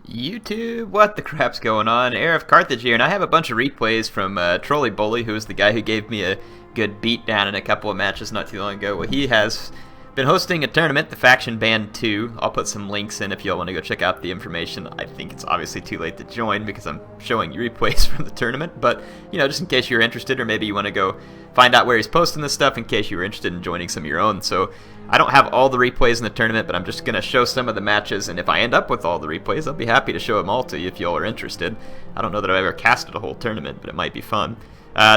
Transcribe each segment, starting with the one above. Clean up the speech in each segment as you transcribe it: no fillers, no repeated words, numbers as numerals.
YouTube, what the crap's going on? HeirofCarthage here, and I have a bunch of replays from Trolley who was the guy who gave me a good beatdown in a couple of matches not too long ago. Well, he has been hosting a tournament, the Faction Band 2. I'll put some links in if y'all want to go check out the information. I think it's obviously too late to join because I'm showing you replays from the tournament, but, you know, just in case you're interested, or maybe you want to go find out where he's posting this stuff in case you were interested in joining some of your own. So I don't have all the replays in the tournament, but I'm just going to show some of the matches, and if I end up with all the replays, I'll be happy to show them all to you if y'all are interested. I don't know that I've ever casted a whole tournament, but it might be fun.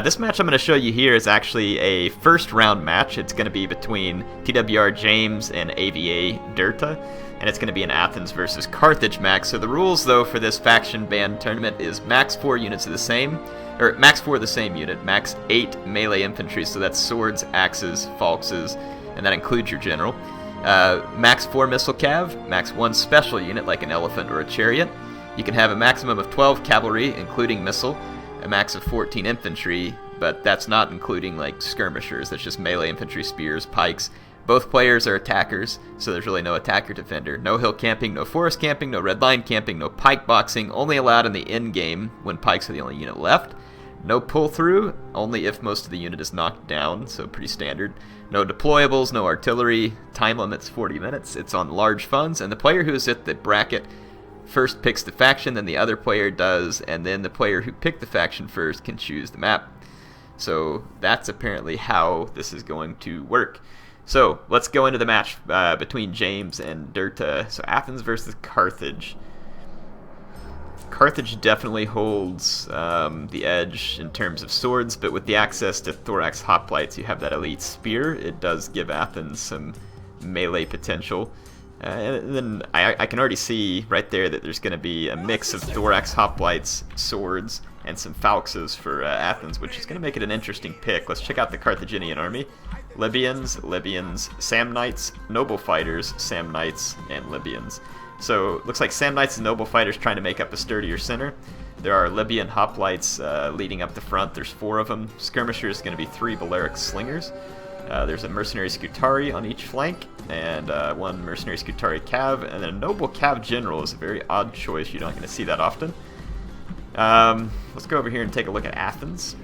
This match I'm going to show you here is actually a first round match. It's going to be between TWR James and AVA Derta, and it's going to be an Athens versus Carthage max. So the rules, though, for this Faction Band tournament is max 4 units of the same, or max 4 of the same unit, max 8 melee infantry, so that's swords, axes, falxes, and that includes your general. Max 4 missile cav, max 1 special unit like an elephant or a chariot. You can have a maximum of 12 cavalry, including missile, a max of 14 infantry, but that's not including like skirmishers. That's just melee infantry, spears, pikes. Both players are attackers, so there's really no attacker defender. No hill camping, no forest camping, no red line camping, no pike boxing, only allowed in the end game when pikes are the only unit left. No pull through, only if most of the unit is knocked down, so pretty standard. No deployables, no artillery, time limit's 40 minutes, it's on large funds, and the player who is at the bracket first picks the faction, then the other player does, and then the player who picked the faction first can choose the map. So that's apparently how this is going to work. So let's go into the match between James and Derta. So Athens versus Carthage. Carthage definitely holds the edge in terms of swords, but with the access to thorax hoplites, you have that elite spear. It does give Athens some melee potential. And then I can already see right there that there's going to be a mix of thorax hoplites, swords, and some falxes for Athens, which is going to make it an interesting pick. Let's check out the Carthaginian army. Libyans, Samnites, noble fighters, Samnites, and Libyans. So looks like Samnites and noble fighters trying to make up a sturdier center. There are Libyan hoplites leading up the front. There's 4 of them. Skirmishers is going to be 3 Balearic slingers. There's a mercenary Scutari on each flank, and 1 mercenary Scutari cav, and then a noble cav general is a very odd choice. You're not going to see that often. Let's go over here and take a look at Athens.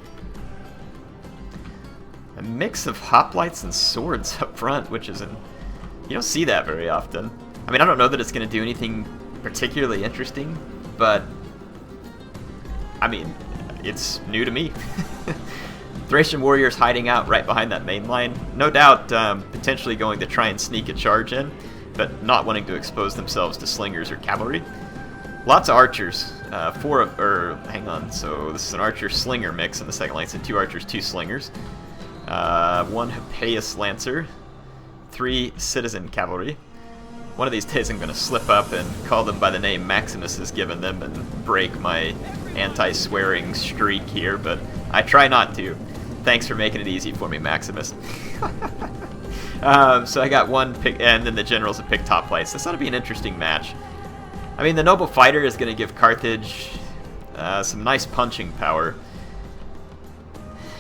A mix of hoplites and swords up front, which is you don't see that very often. I mean, I don't know that it's going to do anything particularly interesting, but I mean, it's new to me. Thracian warriors hiding out right behind that main line. No doubt potentially going to try and sneak a charge in, but not wanting to expose themselves to slingers or cavalry. Lots of archers. Hang on, so this is an archer-slinger mix in the second line, so 2 archers, 2 slingers. 1 Hippeus lancer, 3 citizen cavalry. One of these days I'm going to slip up and call them by the name Maximus has given them and break my anti-swearing streak here, but I try not to. Thanks for making it easy for me, Maximus. So I got 1 pick, and then the generals have picked top place. This ought to be an interesting match. I mean, the noble fighter is going to give Carthage some nice punching power.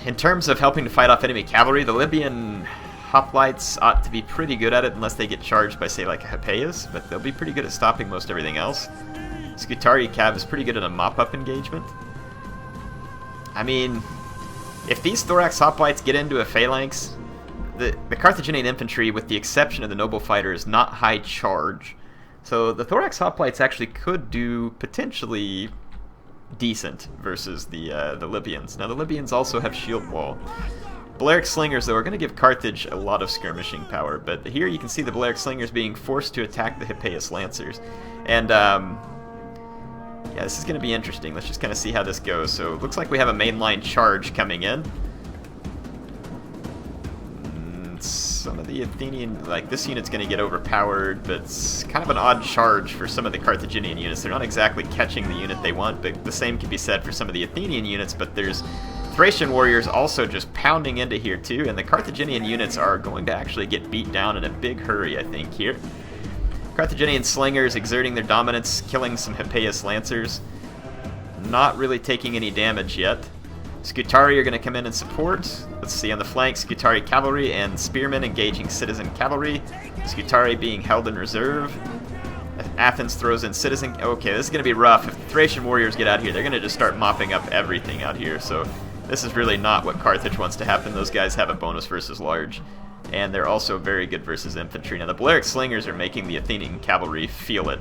In terms of helping to fight off enemy cavalry, the Libyan hoplites ought to be pretty good at it unless they get charged by, say, like a Hippeus, but they'll be pretty good at stopping most everything else. Scutari cav is pretty good at a mop-up engagement. I mean, if these thorax hoplites get into a phalanx, the Carthaginian infantry, with the exception of the noble fighter, is not high charge. So the thorax hoplites actually could do potentially decent versus the Libyans. Now the Libyans also have shield wall. Balearic slingers, though, are going to give Carthage a lot of skirmishing power, but here you can see the Balearic slingers being forced to attack the Hippeus lancers. And yeah, this is going to be interesting. Let's just kind of see how this goes. So it looks like we have a mainline charge coming in. Some of the Athenian, like this unit's going to get overpowered, but it's kind of an odd charge for some of the Carthaginian units. They're not exactly catching the unit they want, but the same can be said for some of the Athenian units, but there's Thracian warriors also just pounding into here too, and the Carthaginian units are going to actually get beat down in a big hurry, I think, here. Carthaginian slingers exerting their dominance, killing some Hippeus lancers. Not really taking any damage yet. Scutari are going to come in and support. Let's see on the flank, Scutari cavalry and spearmen engaging citizen cavalry. Scutari being held in reserve. Athens throws in citizen. Okay, this is going to be rough. If the Thracian warriors get out here, they're going to just start mopping up everything out here. So this is really not what Carthage wants to happen. Those guys have a bonus versus large, and they're also very good versus infantry. Now the Balearic Slingers are making the Athenian cavalry feel it.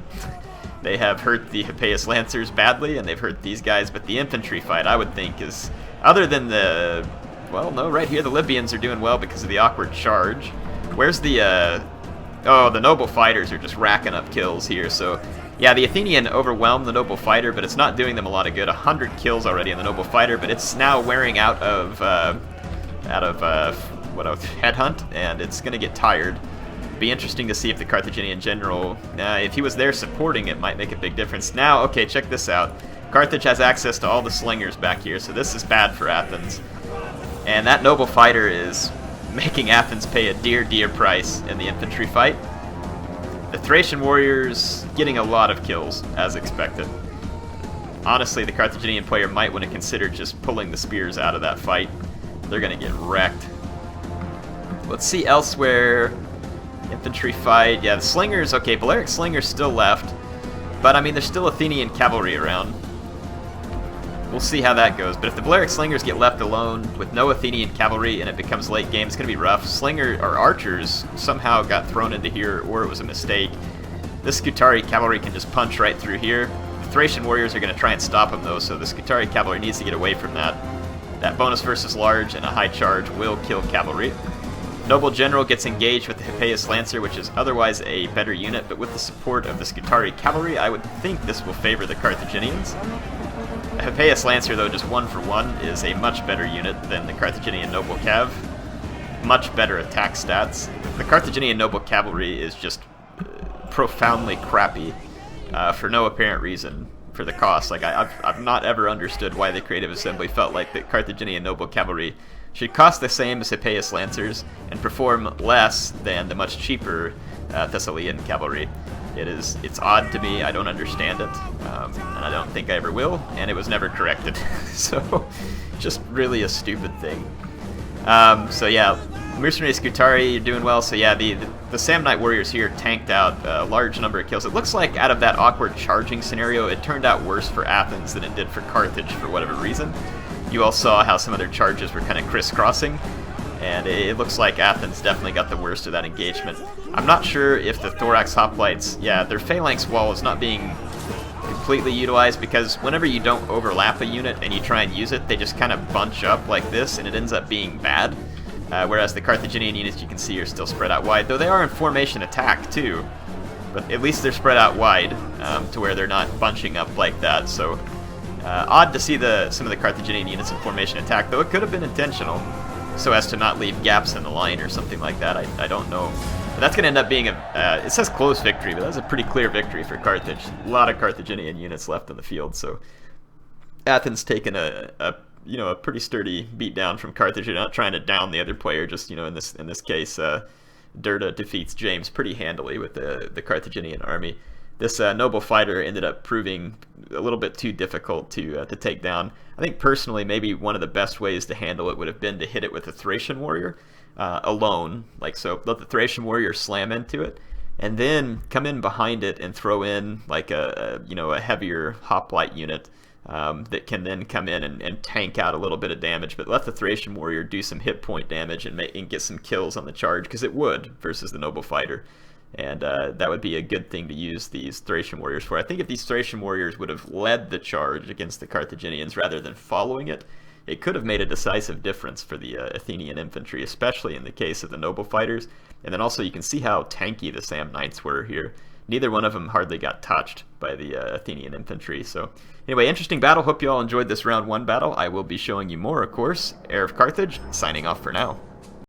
They have hurt the Hippeus Lancers badly, and they've hurt these guys, but the infantry fight, I would think, is, other than the, well, no, right here, the Libyans are doing well because of the awkward charge. Where's the, oh, the Noble Fighters are just racking up kills here, so, yeah, the Athenian overwhelmed the Noble Fighter, but it's not doing them a lot of good. 100 kills already in the Noble Fighter, but it's now wearing out of Headhunt, and it's going to get tired. Be interesting to see if the Carthaginian general, if he was there supporting it, might make a big difference. Now, okay, check this out. Carthage has access to all the slingers back here, so this is bad for Athens. And that Noble Fighter is making Athens pay a dear, dear price in the infantry fight. The Thracian warriors getting a lot of kills, as expected. Honestly, the Carthaginian player might want to consider just pulling the spears out of that fight. They're going to get wrecked. Let's see elsewhere. Infantry fight. Yeah, the slingers. Okay, Balearic Slingers still left. But, I mean, there's still Athenian cavalry around. We'll see how that goes. But if the Balearic Slingers get left alone with no Athenian cavalry and it becomes late game, it's going to be rough. Slinger, or archers, somehow got thrown into here, or it was a mistake. This Scutari cavalry can just punch right through here. The Thracian warriors are going to try and stop them, though, so the Scutari cavalry needs to get away from that. That bonus versus large and a high charge will kill cavalry. Noble General gets engaged with the Hippeus Lancer, which is otherwise a better unit, but with the support of the Scutari Cavalry, I would think this will favor the Carthaginians. The Hippeus Lancer, though, just 1-for-1, is a much better unit than the Carthaginian Noble Cav. Much better attack stats. The Carthaginian Noble Cavalry is just profoundly crappy for no apparent reason for the cost. Like, I've not ever understood why the Creative Assembly felt like the Carthaginian Noble Cavalry should cost the same as Hippeus Lancers and perform less than the much cheaper Thessalian cavalry. It's odd to me. I don't understand it, and I don't think I ever will, and it was never corrected. So, just really a stupid thing. So yeah, Mercenary Scutari, you're doing well. So yeah, the Samnite warriors here tanked out a large number of kills. It looks like out of that awkward charging scenario, it turned out worse for Athens than it did for Carthage for whatever reason. You all saw how some of their charges were kind of crisscrossing, and it looks like Athens definitely got the worst of that engagement. I'm not sure if the Thorax Hoplites, yeah, their Phalanx wall is not being completely utilized, because whenever you don't overlap a unit and you try and use it, they just kind of bunch up like this, and it ends up being bad. Whereas the Carthaginian units, you can see, are still spread out wide, though they are in formation attack too. But at least they're spread out wide to where they're not bunching up like that. So odd to see some of the Carthaginian units in formation attack, though it could have been intentional, so as to not leave gaps in the line or something like that. I don't know. But that's going to end up being it says close victory, but that's a pretty clear victory for Carthage. A lot of Carthaginian units left in the field, so Athens taking a pretty sturdy beatdown from Carthage. They're not trying to down the other player. Just in this case, Derta defeats James pretty handily with the Carthaginian army. This noble fighter ended up proving a little bit too difficult to take down. I think personally, maybe one of the best ways to handle it would have been to hit it with a Thracian warrior alone, like so. Let the Thracian warrior slam into it, and then come in behind it and throw in like a heavier hoplite unit that can then come in and tank out a little bit of damage. But let the Thracian warrior do some hit point damage and get some kills on the charge, because it would versus the noble fighter. And that would be a good thing to use these Thracian warriors for. I think if these Thracian warriors would have led the charge against the Carthaginians rather than following it, it could have made a decisive difference for the Athenian infantry, especially in the case of the noble fighters. And then also you can see how tanky the Samnites were here. Neither one of them hardly got touched by the Athenian infantry. So anyway, interesting battle. Hope you all enjoyed this round 1 battle. I will be showing you more, of course. HeirofCarthage, signing off for now.